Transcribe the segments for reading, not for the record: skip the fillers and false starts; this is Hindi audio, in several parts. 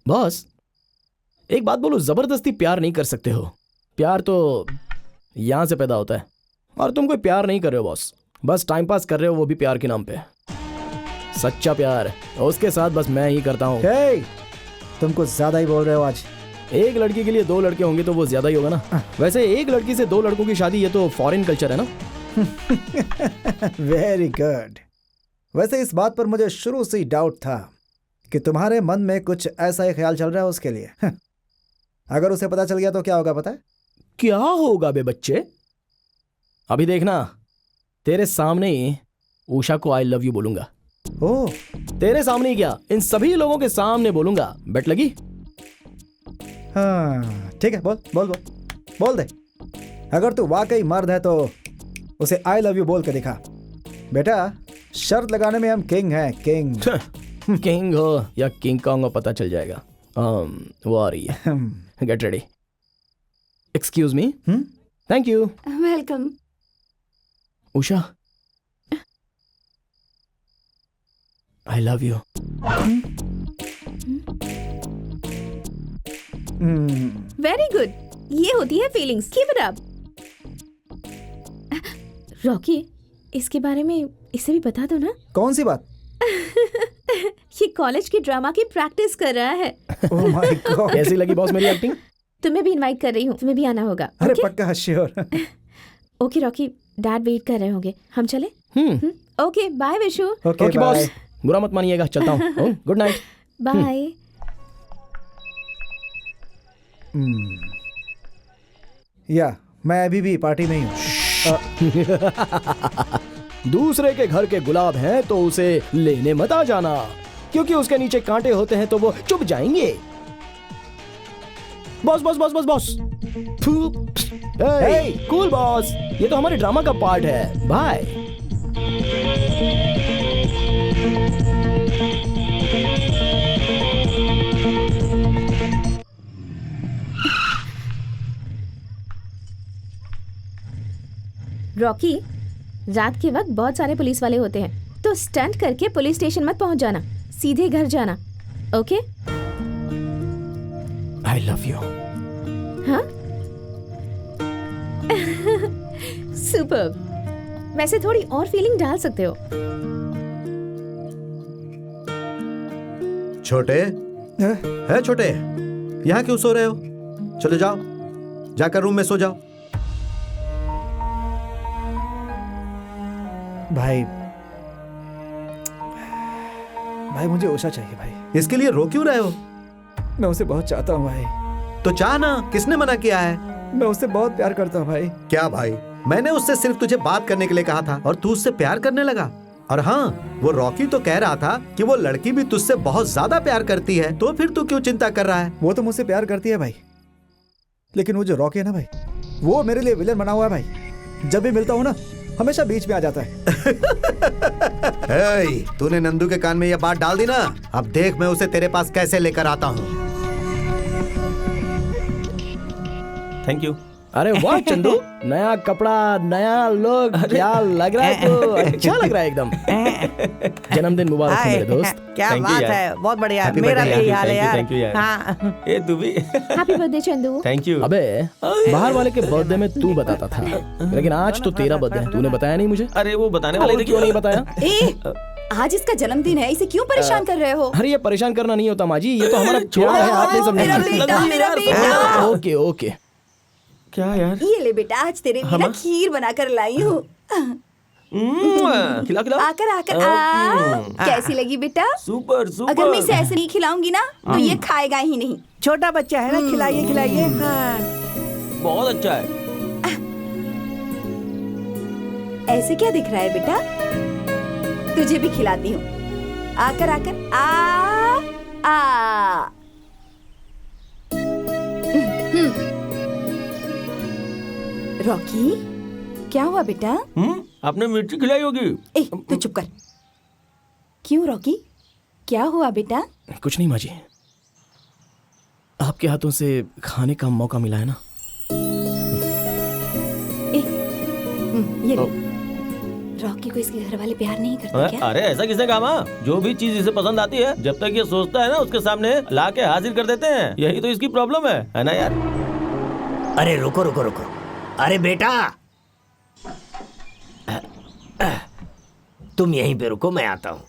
बॉस, एक बात बोलो, जबरदस्ती प्यार नहीं कर सकते हो। प्यार तो यहां से पैदा होता है, और तुम कोई प्यार नहीं कर रहे हो बॉस, बस टाइम पास कर रहे हो, वो भी प्यार के नाम पे। सच्चा प्यार उसके साथ बस मैं ही करता हूँ। hey, तुम कुछ ज्यादा ही बोल रहे हो आज। एक लड़की के लिए 2 लड़के होंगे तो वो ज्यादा ही होगा ना। वैसे एक लड़की से 2 लड़कों की शादी, ये तो फॉरेन कल्चर है ना। Very good. वैसे इस बात पर मुझे शुरू से ही डाउट था कि तुम्हारे मन में कुछ ऐसा ही ख्याल चल रहा है उसके लिए। अगर उसे पता चल गया तो क्या होगा पता है? क्या होगा बे बच्चे? अभी देखना, तेरे सामने ही उषा को आई लव यू बोलूंगा। ओह, तेरे सामने ही क्या, इन सभी लोगों के सामने बोलूंगा। बेट लगी? हाँ ठीक है, बोल बोल बोल बोल दे। अगर तू वाकई मर्द है तो उसे आई लव यू बोल के दिखा। बेटा, शर्त लगाने में हम किंग हैं, किंग। किंग हो या किंग कॉन्ग हो पता चल जाएगा। वो आ रही है, get ready. Excuse me. Thank you. Welcome. Usha, I love you. Very good, ये होती है feelings. Keep it up. Rocky, इसके बारे में इसे भी बता दो ना। कौन सी बात? ये कॉलेज की ड्रामा की प्रैक्टिस कर रहा है। Oh my God. कैसी लगी बॉस मेरी एक्टिंग? तुम्हें भी इनवाइट कर रही हूँ, तुम्हें भी आना होगा। अरे पक्का, sure. Okay Rocky, dad wait कर रहे होंगे, हम चले? Okay bye Vishu. Okay boss, बुरा मत मानिएगा, चलता हूँ। Good night. बाय। या मैं अभी भी पार्टी में ही हूँ। दूसरे के घर के गुलाब हैं तो उसे लेने मत आ जाना, क्योंकि उसके नीचे कांटे होते हैं तो वो चुभ जाएंगे। Boss boss boss boss boss. Cool boss, ये तो हमारे ड्रामा का पार्ट है। बाय। रॉकी, रात के वक्त बहुत सारे पुलिस वाले होते हैं, तो स्टंट करके पुलिस स्टेशन मत पहुंच जाना, सीधे घर जाना। ओके? I love you. हाँ? सुपर। वैसे थोड़ी और फीलिंग डाल सकते हो। छोटे है, छोटे यहाँ क्यों सो रहे हो? चले जाओ, जाकर रूम में सो जाओ। भाई मुझे उषा चाहिए भाई। इसके लिए रो क्यों रहे हो? मैं उसे बहुत चाहता हूँ भाई। तो चाह ना, किसने मना किया है? मैं उससे बहुत प्यार करता हूँ भाई। क्या भाई, मैंने उससे सिर्फ तुझे बात करने के लिए कहा था और तू उससे प्यार करने लगा। और हाँ, वो रॉकी तो कह रहा था कि वो लड़की भी तुझसे बहुत ज्यादा प्यार करती है, तो फिर तू क्यों चिंता कर रहा है? वो तो मुझसे प्यार करती है भाई, लेकिन वो जो रॉकी है ना भाई, वो मेरे लिए विलन बना हुआ है भाई। जब भी मिलता हूँ ना, हमेशा बीच में आ जाता है। तूने नंदू के कान में ये बात डाल दी ना, अब देख मैं उसे तेरे पास कैसे लेकर आता हूँ। Thank you. अरे वाह चंदू, नया कपड़ा, नया लुक, क्या लग रहा है? तो अच्छा लग रहा है एकदम। जन्मदिन मुबारक हो मेरे दोस्त। क्या Thank you बात यार। है, बहुत बढ़िया। Happy मेरा birthday भी यार। हाल है यार। Thank you यार। हाँ। ए तू भी। Happy birthday Chandu. Thank you. अबे बाहर वाले के बर्थडे में तू बताता था, लेकिन आज तो तेरा बर्थडे है, तूने बताया नहीं मुझे। अरे वो बताने वाले और थे क्यों नहीं बताया? आज इसका जन्मदिन है, इसे क्यों परेशान कर रहे हो? अरे ये परेशान करना नहीं होता माँ जी, ये तो हमारा प्यार है, आप नहीं मेरा समझेंगे। बेटा, मेरा बेटा। Okay okay. क्या यार? ये ले बेटा, आज तेरे लिए ना खीर बनाकर लाई हूँ। खिला खिला। आकर आकर कैसी लगी बेटा? Super super. अगर मैं इसे ऐसे नहीं खिलाऊंगी ना तो ये खाएगा ही नहीं। छोटा बच्चा है ना, खिलाइए खिलाइए। हाँ। बहुत अच्छा है। ऐसे क्या दिख रहा है बेटा? तुझे भी खिलाती हूँ। आकर आकर आ आ रॉकी, क्या हुआ बेटा? आपने मिर्ची खिलाई होगी। ए, तू चुप कर। क्यों रॉकी, क्या हुआ बेटा? कुछ नहीं माँ जी, आपके हाथों से खाने का मौका मिला है ना। ए, ये ले। रॉकी को इसके घर वाले प्यार नहीं करते क्या? अरे ऐसा किसने कहा माँ? जो भी चीज इसे पसंद आती है जब तक ये सोचता है ना उसके सामने ला के हाजिर कर देते हैं। यही तो इसकी प्रॉब्लम है ना यार? अरे रुको रुको रुको, अरे बेटा तुम यहीं पे रुको, मैं आता हूँ।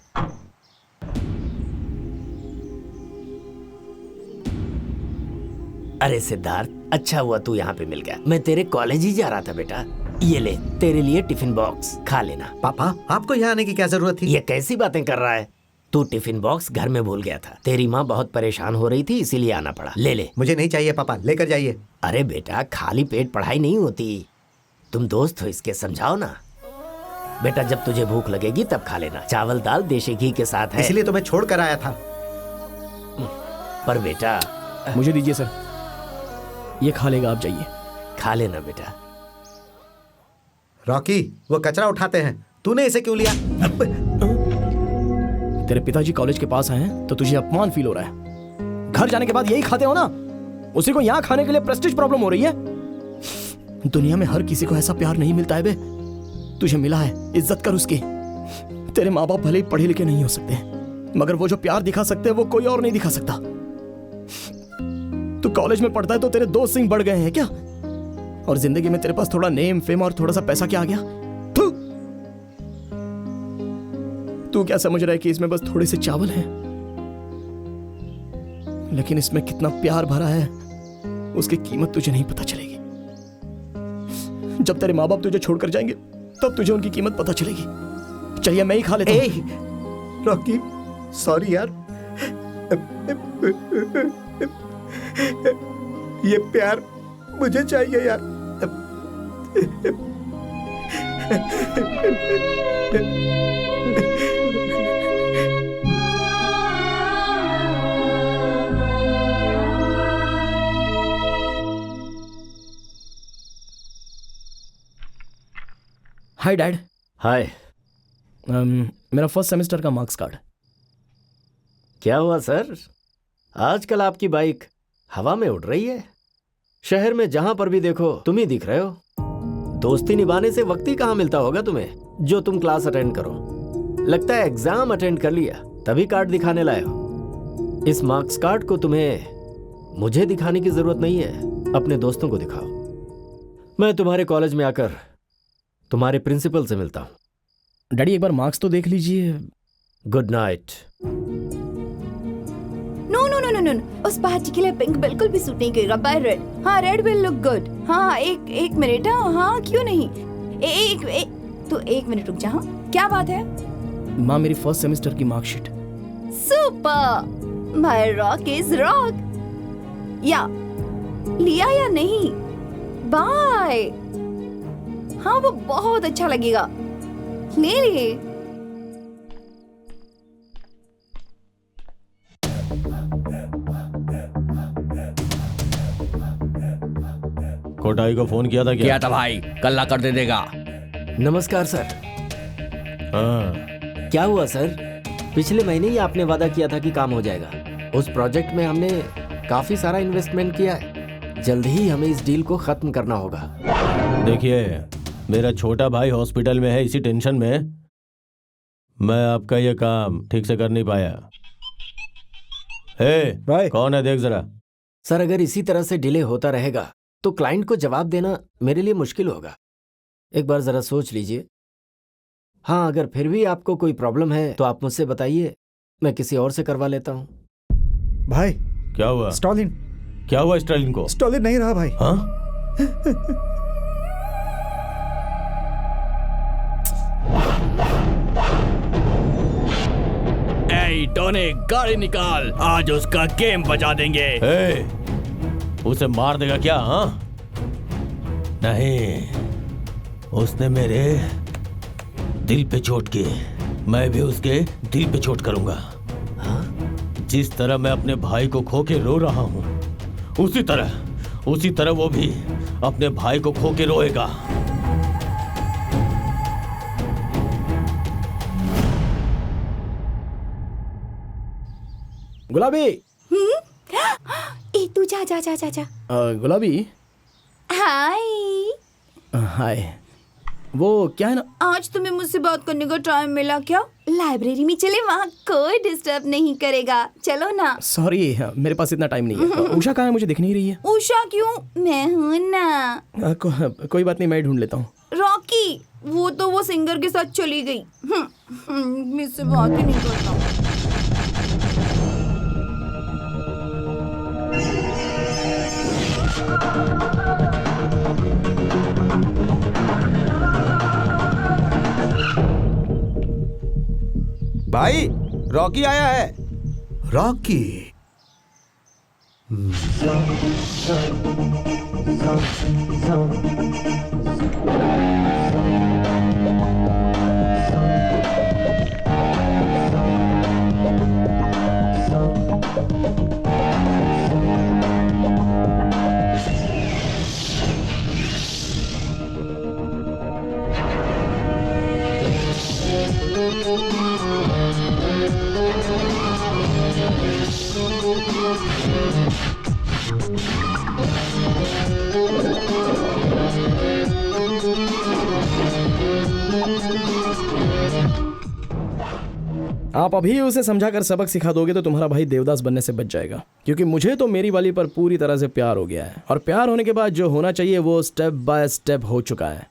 अरे सिद्धार्थ, अच्छा हुआ तू यहाँ पे मिल गया। मैं तेरे कॉलेज ही जा रहा था बेटा। ये ले तेरे लिए टिफिन बॉक्स, खा लेना। पापा आपको यहाँ आने की क्या जरूरत थी? ये कैसी बातें कर रहा है? तू टिफिन बॉक्स घर में भूल गया था। तेरी माँ बहुत परेशान हो रही थी इसीलिए आना पड़ा। ले ले। मुझे नहीं चाहिए पापा, लेकर जाइए। अरे बेटा खाली पेट पढ़ाई नहीं होती, तुम दोस्त हो इसके, समझाओ ना। बेटा जब तुझे भूख लगेगी तब खा लेना। चावल दाल देशी घी के साथ है। इसलिए तो मैं छोड़ कर आया था। पर बेटा मुझे दीजिए सर, ये खा लेगा, आप जाइए। खा लेना बेटा। रॉकी वो कचरा उठाते हैं, तूने इसे क्यों लिया? तेरे पिताजी कॉलेज के पास आए हैं तो तुझे अपमान फील हो रहा है। घर जाने के बाद यही खाते हो ना, उसी को यहाँ खाने के लिए प्रेस्टीज प्रॉब्लम हो रही है। दुनिया में हर किसी को ऐसा प्यार नहीं मिलता है बे। तुझे मिला है, इज्जत कर उसकी। तेरे माँ बाप भले ही पढ़े लिखे नहीं हो सकते, मगर वो जो प्यार दिखा सकते हैं वो कोई और नहीं दिखा सकता। तू कॉलेज में पढ़ता है तो तेरे दोस्त सिंह बढ़ गए हैं क्या? और जिंदगी में तेरे पास थोड़ा नेम फेम और थोड़ा सा पैसा क्या आ गया? तू क्या समझ रहा है कि इसमें बस थोड़े से चावल हैं, लेकिन इसमें कितना प्यार भरा है उसकी कीमत तुझे नहीं पता चलेगी। जब तेरे माँ बाप तुझे छोड़कर जाएंगे तब तुझे उनकी कीमत पता चलेगी। चलिए मैं ही खा लेता हूँ। रॉकी सॉरी यार, ये प्यार मुझे चाहिए यार। Hi dad. हाय। मेरा फर्स्ट सेमेस्टर का मार्क्स कार्ड। क्या हुआ सर, आजकल आपकी बाइक हवा में उड़ रही है। शहर में जहां पर भी देखो तुम ही दिख रहे हो। दोस्ती निभाने से वक्त ही कहाँ मिलता होगा तुम्हें जो तुम क्लास अटेंड करो। लगता है एग्जाम अटेंड कर लिया तभी कार्ड दिखाने लाए हो। इस मार्क्स कार्ड को तुम्हें मुझे दिखाने की जरूरत नहीं है, अपने दोस्तों को दिखाओ। मैं तुम्हारे कॉलेज में आकर तुम्हारे प्रिंसिपल से मिलता हूं। डैडी एक बार मार्क्स तो देख लीजिए। Good night. No no no no no, उस पार्टी के लिए पिंक बिल्कुल भी सूट नहीं करेगा। Buy red. हाँ रेड विल लुक गुड। हाँ एक मिनट। हाँ क्यों नहीं, तो एक मिनट रुक जा। हाँ क्या बात है? माँ मेरी फर्स्ट सेमेस्टर की marksheet. Super, my rock is rock. या लिया या नहीं? बाय। हाँ वो बहुत अच्छा लगेगा, ले लिए। कोटाई को फोन किया था क्या? किया था भाई, कल्ला कर दे देगा। नमस्कार सर। हाँ क्या हुआ सर, पिछले महीने ही आपने वादा किया था कि काम हो जाएगा। उस प्रोजेक्ट में हमने काफी सारा इन्वेस्टमेंट किया है, जल्द ही हमें इस डील को खत्म करना होगा। देखिए मेरा छोटा भाई हॉस्पिटल में है, इसी टेंशन में मैं आपका ये काम ठीक से कर नहीं पाया। भाई। कौन है देख जरा। सर अगर इसी तरह से डिले होता रहेगा तो क्लाइंट को जवाब देना मेरे लिए मुश्किल होगा। एक बार जरा सोच लीजिए। हाँ अगर फिर भी आपको कोई प्रॉब्लम है तो आप मुझसे बताइए, मैं किसी और से करवा लेता हूँ। भाई क्या हुआ? स्टॉलिन। क्या हुआ स्टालिन को? स्टॉलिन नहीं रहा भाई। हाँ? टोनी गाड़ी निकाल, आज उसका गेम बजा देंगे। उसे मार देगा क्या? हाँ नहीं, उसने मेरे दिल पे चोट की, मैं भी उसके दिल पे चोट करूंगा। हाँ? जिस तरह मैं अपने भाई को खो के रो रहा हूं उसी तरह वो भी अपने भाई को खो के रोएगा। गुलाबी। तू जा जा जा जा जा। गुलाबी। हाय। हाय। वो क्या है ना, आज तुम्हें मुझसे बात करने का टाइम मिला क्या? लाइब्रेरी में चले, वहाँ कोई डिस्टर्ब नहीं करेगा। चलो ना। सॉरी मेरे पास इतना टाइम नहीं है। उषा कहाँ है, मुझे दिख नहीं रही है। उषा क्यों? मैं हूँ ना। कोई बात नहीं, मैं ढूंढ लेता हूँ। रॉकी, वो सिंगर के साथ चली गई। मुझसे बात ही नहीं करता। भाई रॉकी आया है। रॉकी? आप अभी उसे समझाकर सबक सिखा दोगे तो तुम्हारा भाई देवदास बनने से बच जाएगा, क्योंकि मुझे तो मेरी वाली पर पूरी तरह से प्यार हो गया है, और प्यार होने के बाद जो होना चाहिए वो स्टेप बाय स्टेप हो चुका है।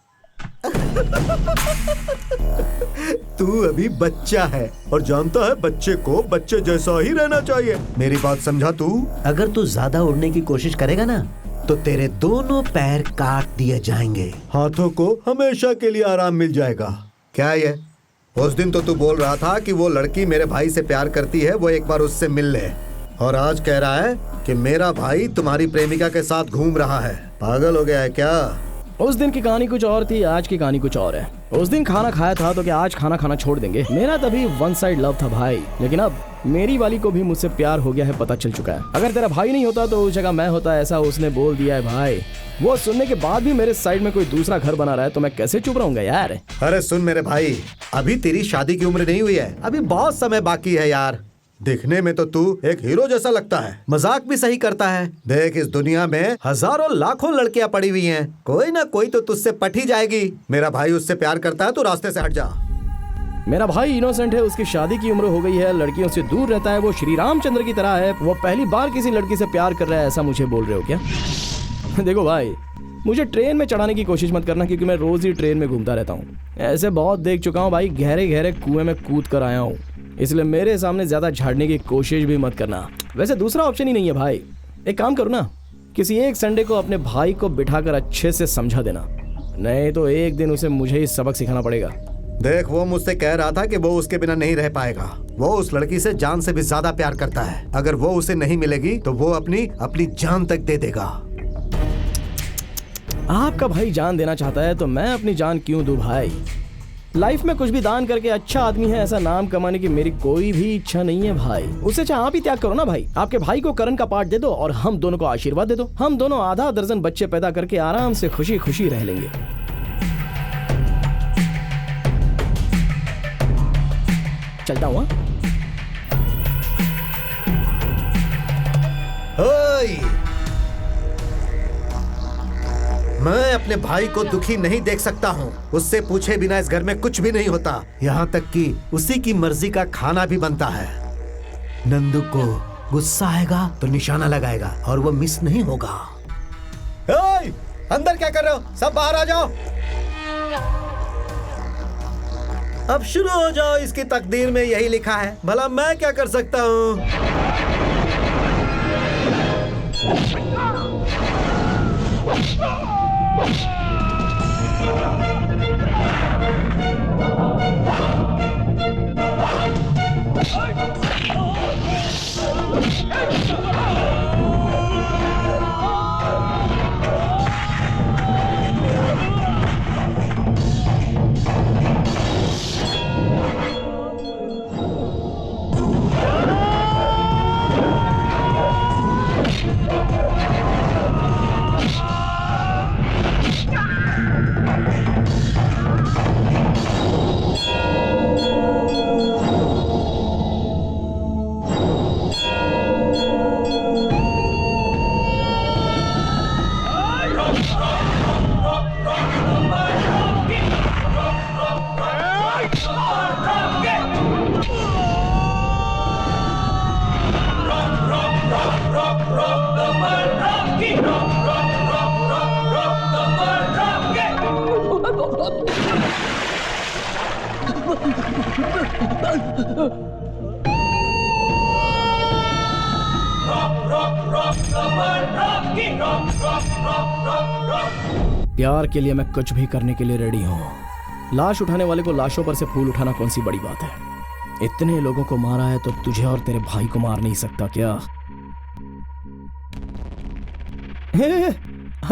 तू अभी बच्चा है और जानता है बच्चे को बच्चे जैसा ही रहना चाहिए। मेरी बात समझा तू? अगर तू ज्यादा उड़ने की कोशिश करेगा ना तो तेरे दोनों पैर काट दिए जाएंगे, हाथों को हमेशा के लिए आराम मिल जाएगा। क्या ये? उस दिन तो तू बोल रहा था कि वो लड़की मेरे भाई से प्यार करती है, वो एक बार उससे मिल ले, और आज कह रहा है कि मेरा भाई तुम्हारी प्रेमिका के साथ घूम रहा है। पागल हो गया है क्या? उस दिन की कहानी कुछ और थी, आज की कहानी कुछ और है। उस दिन खाना खाया था तो क्या आज खाना खाना छोड़ देंगे? मेरा तभी वन साइड लव था भाई, लेकिन अब मेरी वाली को भी मुझसे प्यार हो गया है, पता चल चुका है। अगर तेरा भाई नहीं होता तो उस जगह मैं होता, ऐसा उसने बोल दिया है भाई। वो सुनने के बाद भी मेरे साइड में कोई दूसरा घर बना रहा है तो मैं कैसे चुप रहूंगा यार। अरे सुन मेरे भाई, अभी तेरी शादी की उम्र नहीं हुई है, अभी बहुत समय बाकी है यार। दिखने में तो तू एक हीरो जैसा लगता है, मजाक भी सही करता है। देख, इस दुनिया में हजारों लाखों लड़कियां पड़ी हुई हैं, कोई ना कोई तो तुझसे पट ही जाएगी। मेरा भाई उससे प्यार करता है, तू रास्ते से हट जा। मेरा भाई इनोसेंट है, उसकी शादी की उम्र हो गई है, लड़कियों से दूर रहता है, वो श्री रामचंद्र की तरह है, वो पहली बार किसी लड़की से प्यार कर रहा है, ऐसा मुझे बोल रहे हो क्या? देखो भाई, मुझे ट्रेन में चढ़ाने की कोशिश मत करना, क्योंकि मैं रोज ही ट्रेन में घूमता रहता हूँ। ऐसे बहुत देख चुका हूँ भाई, गहरे गहरे कुएं में कूद कर आया हूँ, इसलिए मेरे सामने ज्यादा झाड़ने की कोशिश भी मत करना। वैसे दूसरा ऑप्शन ही नहीं है भाई, एक काम करो ना, किसी एक संडे को अपने भाई को बिठाकर अच्छे से समझा देना, नहीं तो एक दिन उसे मुझे ही सबक सिखाना पड़ेगा। देख, वो मुझसे कह रहा था कि वो उसके बिना नहीं रह पाएगा। वो उस लड़की से जान से भी ज्यादा प्यार करता है, अगर वो उसे नहीं मिलेगी तो वो अपनी जान तक दे देगा। आपका भाई जान देना चाहता है तो मैं अपनी जान क्यों दूं भाई? लाइफ में कुछ भी दान करके अच्छा आदमी है ऐसा नाम कमाने की मेरी कोई भी इच्छा नहीं है भाई। उससे चाहे आप ही त्याग करो ना भाई, आपके भाई को करण का पार्ट दे दो और हम दोनों को आशीर्वाद दे दो, हम दोनों आधा दर्जन बच्चे पैदा करके आराम से खुशी खुशी रह लेंगे। चलता हुआ। मैं अपने भाई को दुखी नहीं देख सकता हूँ, उससे पूछे बिना इस घर में कुछ भी नहीं होता, यहाँ तक कि उसी की मर्जी का खाना भी बनता है। नंदू को गुस्सा आएगा तो निशाना लगाएगा और वो मिस नहीं होगा। ओए, अंदर क्या कर रहे हो? सब बाहर आ जाओ। अब शुरू हो जाओ, इसकी तकदीर में यही लिखा है, भला मैं क्या कर सकता हूँ? प्यार के लिए मैं कुछ भी करने के लिए रेडी हूँ। लाश उठाने वाले को लाशों पर से फूल उठाना कौन सी बड़ी बात है। इतने लोगों को मारा है तो तुझे और तेरे भाई को मार नहीं सकता क्या?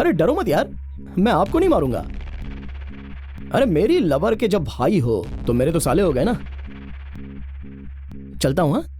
अरे डरो मत यार, मैं आपको नहीं मारूंगा। अरे मेरी लवर के जब भाई हो तो मेरे तो साले हो गए ना। चलता हूँ हाँ।